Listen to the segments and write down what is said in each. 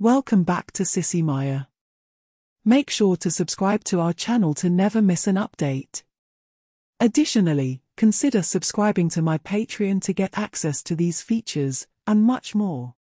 Welcome back to Sissy Maya. Make sure to subscribe to our channel to never miss an update. Additionally, consider subscribing to my Patreon to get access to these features, and much more.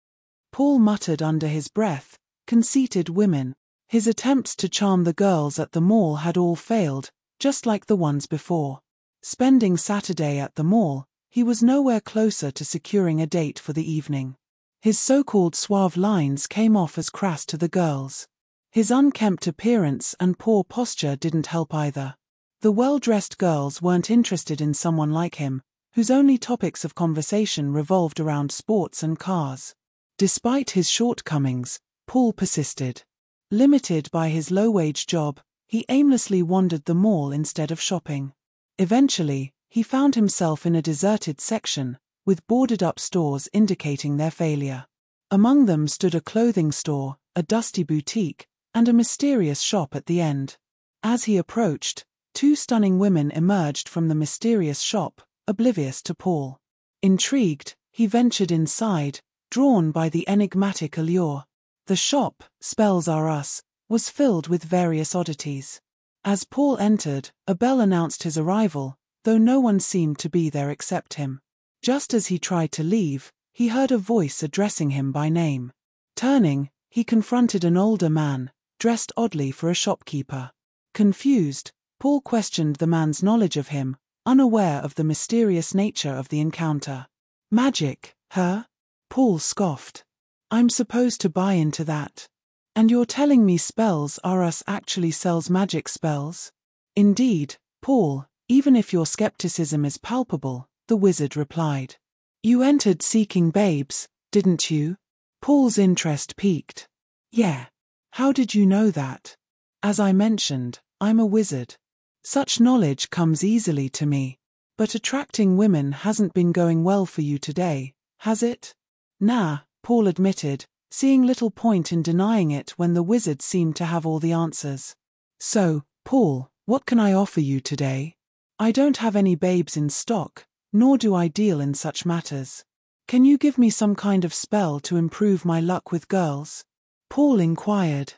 Paul muttered under his breath, "Conceited women." His attempts to charm the girls at the mall had all failed, just like the ones before. Spending Saturday at the mall, he was nowhere closer to securing a date for the evening. His so-called suave lines came off as crass to the girls. His unkempt appearance and poor posture didn't help either. The well-dressed girls weren't interested in someone like him, whose only topics of conversation revolved around sports and cars. Despite his shortcomings, Paul persisted. Limited by his low-wage job, he aimlessly wandered the mall instead of shopping. Eventually, he found himself in a deserted section, with boarded-up stores indicating their failure. Among them stood a clothing store, a dusty boutique, and a mysterious shop at the end. As he approached, two stunning women emerged from the mysterious shop, oblivious to Paul. Intrigued, he ventured inside, drawn by the enigmatic allure. The shop, Spells Are Us, was filled with various oddities. As Paul entered, a bell announced his arrival, though no one seemed to be there except him. Just as he tried to leave, he heard a voice addressing him by name. Turning, he confronted an older man, dressed oddly for a shopkeeper. Confused, Paul questioned the man's knowledge of him, unaware of the mysterious nature of the encounter. "Magic, huh?" Paul scoffed. "I'm supposed to buy into that. And you're telling me Spells Are Us actually sells magic spells?" "Indeed, Paul, even if your skepticism is palpable," the wizard replied. "You entered seeking babes, didn't you?" Paul's interest piqued. "Yeah. How did you know that?" "As I mentioned, I'm a wizard. Such knowledge comes easily to me. But attracting women hasn't been going well for you today, has it?" "Nah," Paul admitted, seeing little point in denying it when the wizard seemed to have all the answers. "So, Paul, what can I offer you today?" "I don't have any babes in stock, nor do I deal in such matters. Can you give me some kind of spell to improve my luck with girls?" Paul inquired.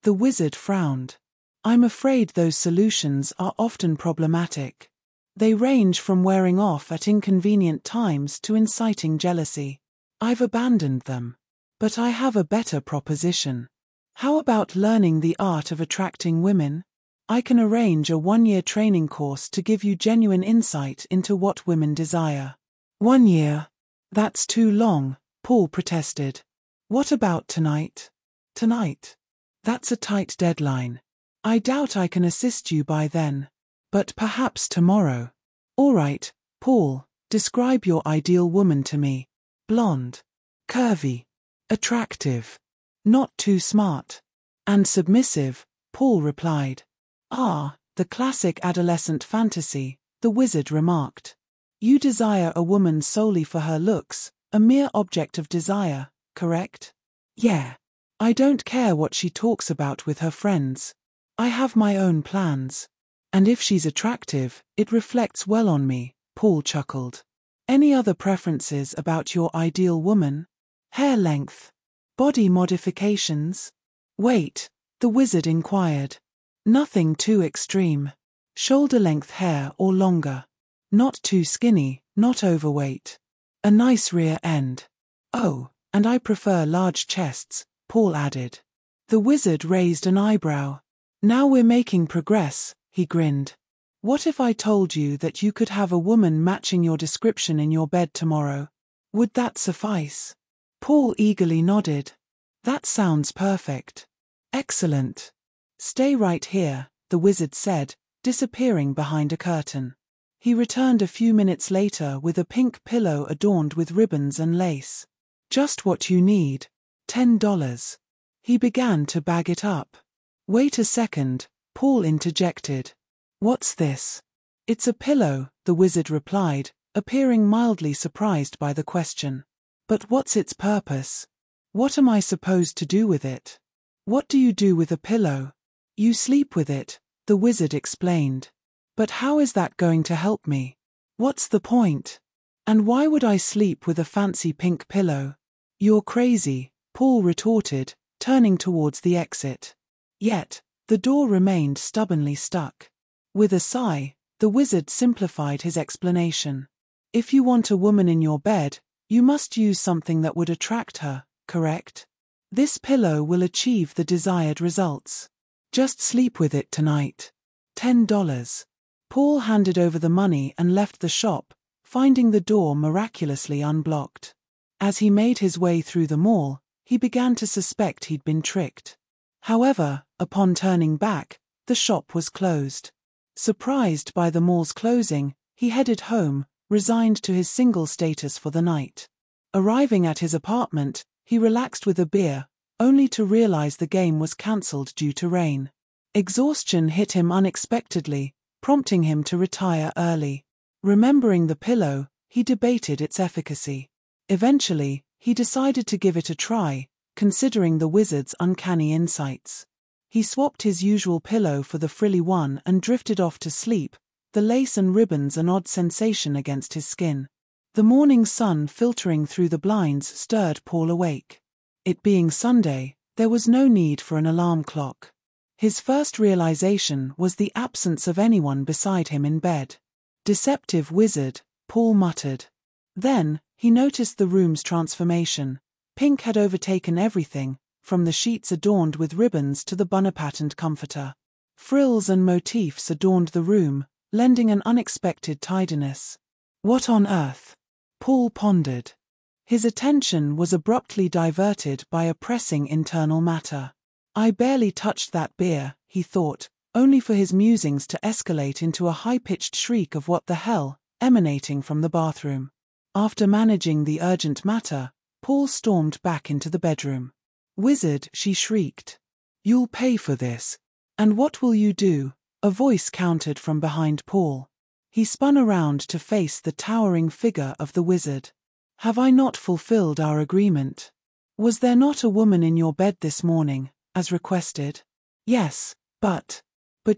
The wizard frowned. "I'm afraid those solutions are often problematic. They range from wearing off at inconvenient times to inciting jealousy. I've abandoned them. But I have a better proposition. How about learning the art of attracting women? I can arrange a 1-year training course to give you genuine insight into what women desire." "1 year? That's too long," Paul protested. "What about tonight?" "Tonight? That's a tight deadline. I doubt I can assist you by then. But perhaps tomorrow." "All right, Paul, describe your ideal woman to me." "Blonde. Curvy. Attractive. Not too smart. And submissive," Paul replied. "Ah, the classic adolescent fantasy," the wizard remarked. "You desire a woman solely for her looks, a mere object of desire, correct?" "Yeah. I don't care what she talks about with her friends. I have my own plans. And if she's attractive, it reflects well on me," Paul chuckled. "Any other preferences about your ideal woman? Hair length? Body modifications?" "Wait," the wizard inquired. "Nothing too extreme. Shoulder-length hair or longer. Not too skinny, not overweight. A nice rear end. Oh, and I prefer large chests," Paul added. The wizard raised an eyebrow. "Now we're making progress," he grinned. "What if I told you that you could have a woman matching your description in your bed tomorrow? Would that suffice?" Paul eagerly nodded. "That sounds perfect." "Excellent. Stay right here," the wizard said, disappearing behind a curtain. He returned a few minutes later with a pink pillow adorned with ribbons and lace. "Just what you need. $10. He began to bag it up. "Wait a second," Paul interjected. "What's this?" "It's a pillow," the wizard replied, appearing mildly surprised by the question. "But what's its purpose? What am I supposed to do with it?" "What do you do with a pillow?" "You sleep with it," the wizard explained. "But how is that going to help me? What's the point? And why would I sleep with a fancy pink pillow?" "You're crazy," Paul retorted, turning towards the exit. Yet, the door remained stubbornly stuck. With a sigh, the wizard simplified his explanation. If you want a woman in your bed, you must use something that would attract her, correct? This pillow will achieve the desired results. Just sleep with it tonight. $10. Paul handed over the money and left the shop, finding the door miraculously unblocked. As he made his way through the mall, he began to suspect he'd been tricked. However, upon turning back, the shop was closed. Surprised by the mall's closing, he headed home, resigned to his single status for the night. Arriving at his apartment, he relaxed with a beer, only to realize the game was cancelled due to rain. Exhaustion hit him unexpectedly, prompting him to retire early. Remembering the pillow, he debated its efficacy. Eventually, he decided to give it a try, considering the wizard's uncanny insights. He swapped his usual pillow for the frilly one and drifted off to sleep, the lace and ribbons an odd sensation against his skin. The morning sun filtering through the blinds stirred Paul awake. It being Sunday, there was no need for an alarm clock. His first realization was the absence of anyone beside him in bed. Deceptive wizard, Paul muttered. Then, he noticed the room's transformation. Pink had overtaken everything, from the sheets adorned with ribbons to the bunny-patterned comforter. Frills and motifs adorned the room, lending an unexpected tidiness. What on earth? Paul pondered. His attention was abruptly diverted by a pressing internal matter. I barely touched that beer, he thought, only for his musings to escalate into a high-pitched shriek of what the hell, emanating from the bathroom. After managing the urgent matter, Paul stormed back into the bedroom. Wizard, she shrieked. You'll pay for this. And what will you do? A voice countered from behind Paul. He spun around to face the towering figure of the wizard. Have I not fulfilled our agreement? Was there not a woman in your bed this morning, as requested? Yes, but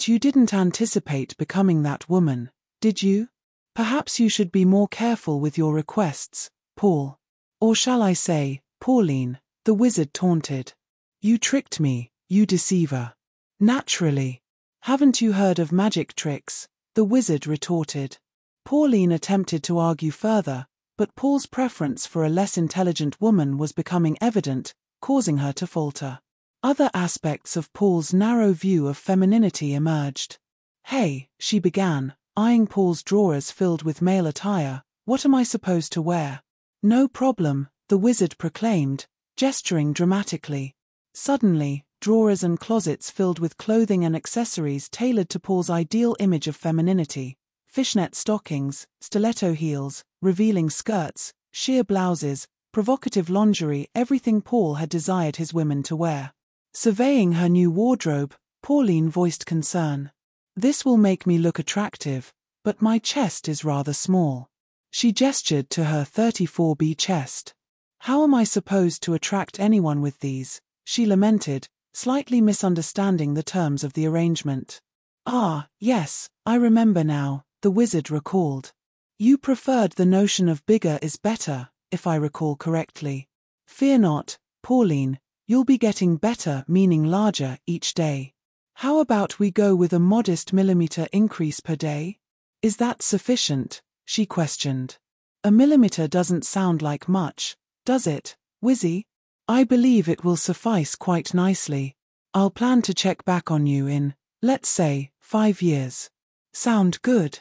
you didn't anticipate becoming that woman, did you? Perhaps you should be more careful with your requests, Paul. Or shall I say, Pauline, the wizard taunted. You tricked me, you deceiver. Naturally. Haven't you heard of magic tricks? The wizard retorted. Pauline attempted to argue further, but Paul's preference for a less intelligent woman was becoming evident, causing her to falter. Other aspects of Paul's narrow view of femininity emerged. Hey, she began, eyeing Paul's drawers filled with male attire, what am I supposed to wear? No problem, the wizard proclaimed, gesturing dramatically. Suddenly, drawers and closets filled with clothing and accessories tailored to Paul's ideal image of femininity. Fishnet stockings, stiletto heels, revealing skirts, sheer blouses, provocative lingerie, everything Paul had desired his women to wear. Surveying her new wardrobe, Pauline voiced concern. This will make me look attractive, but my chest is rather small. She gestured to her 34B chest. How am I supposed to attract anyone with these? She lamented, slightly misunderstanding the terms of the arrangement. Ah, yes, I remember now, the wizard recalled. You preferred the notion of bigger is better, if I recall correctly. Fear not, Pauline, you'll be getting better, meaning larger, each day. How about we go with a modest millimeter increase per day? Is that sufficient? She questioned. A millimeter doesn't sound like much, does it, Wizzy? I believe it will suffice quite nicely. I'll plan to check back on you in, let's say, 5 years. Sound good?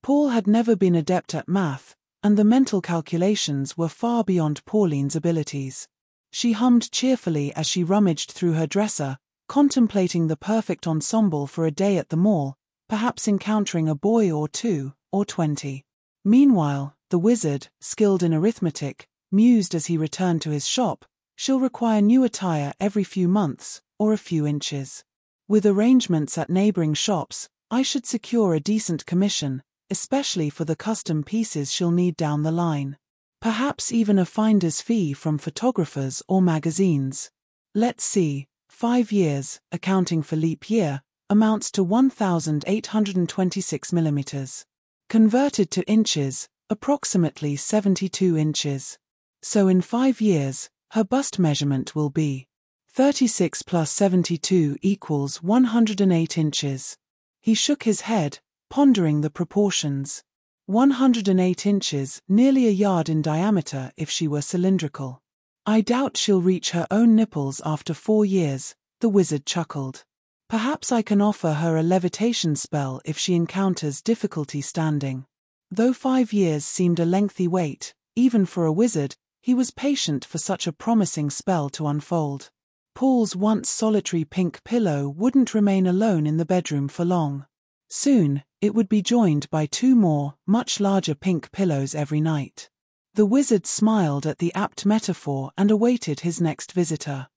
Paul had never been adept at math, and the mental calculations were far beyond Pauline's abilities. She hummed cheerfully as she rummaged through her dresser, contemplating the perfect ensemble for a day at the mall, perhaps encountering a boy or 2, or 20. Meanwhile, the wizard, skilled in arithmetic, mused as he returned to his shop, she'll require new attire every few months, or a few inches. With arrangements at neighboring shops, I should secure a decent commission, especially for the custom pieces she'll need down the line. Perhaps even a finder's fee from photographers or magazines. Let's see, 5 years, accounting for leap year, amounts to 1,826 millimeters. Converted to inches, approximately 72 inches. So in 5 years, her bust measurement will be 36 plus 72 equals 108 inches. He shook his head, pondering the proportions. 108 inches, nearly a yard in diameter if she were cylindrical. I doubt she'll reach her own nipples after 4 years, the wizard chuckled. Perhaps I can offer her a levitation spell if she encounters difficulty standing. Though 5 years seemed a lengthy wait, even for a wizard, he was patient for such a promising spell to unfold. Paul's once solitary pink pillow wouldn't remain alone in the bedroom for long. Soon, it would be joined by 2 more, much larger pink pillows every night. The wizard smiled at the apt metaphor and awaited his next visitor.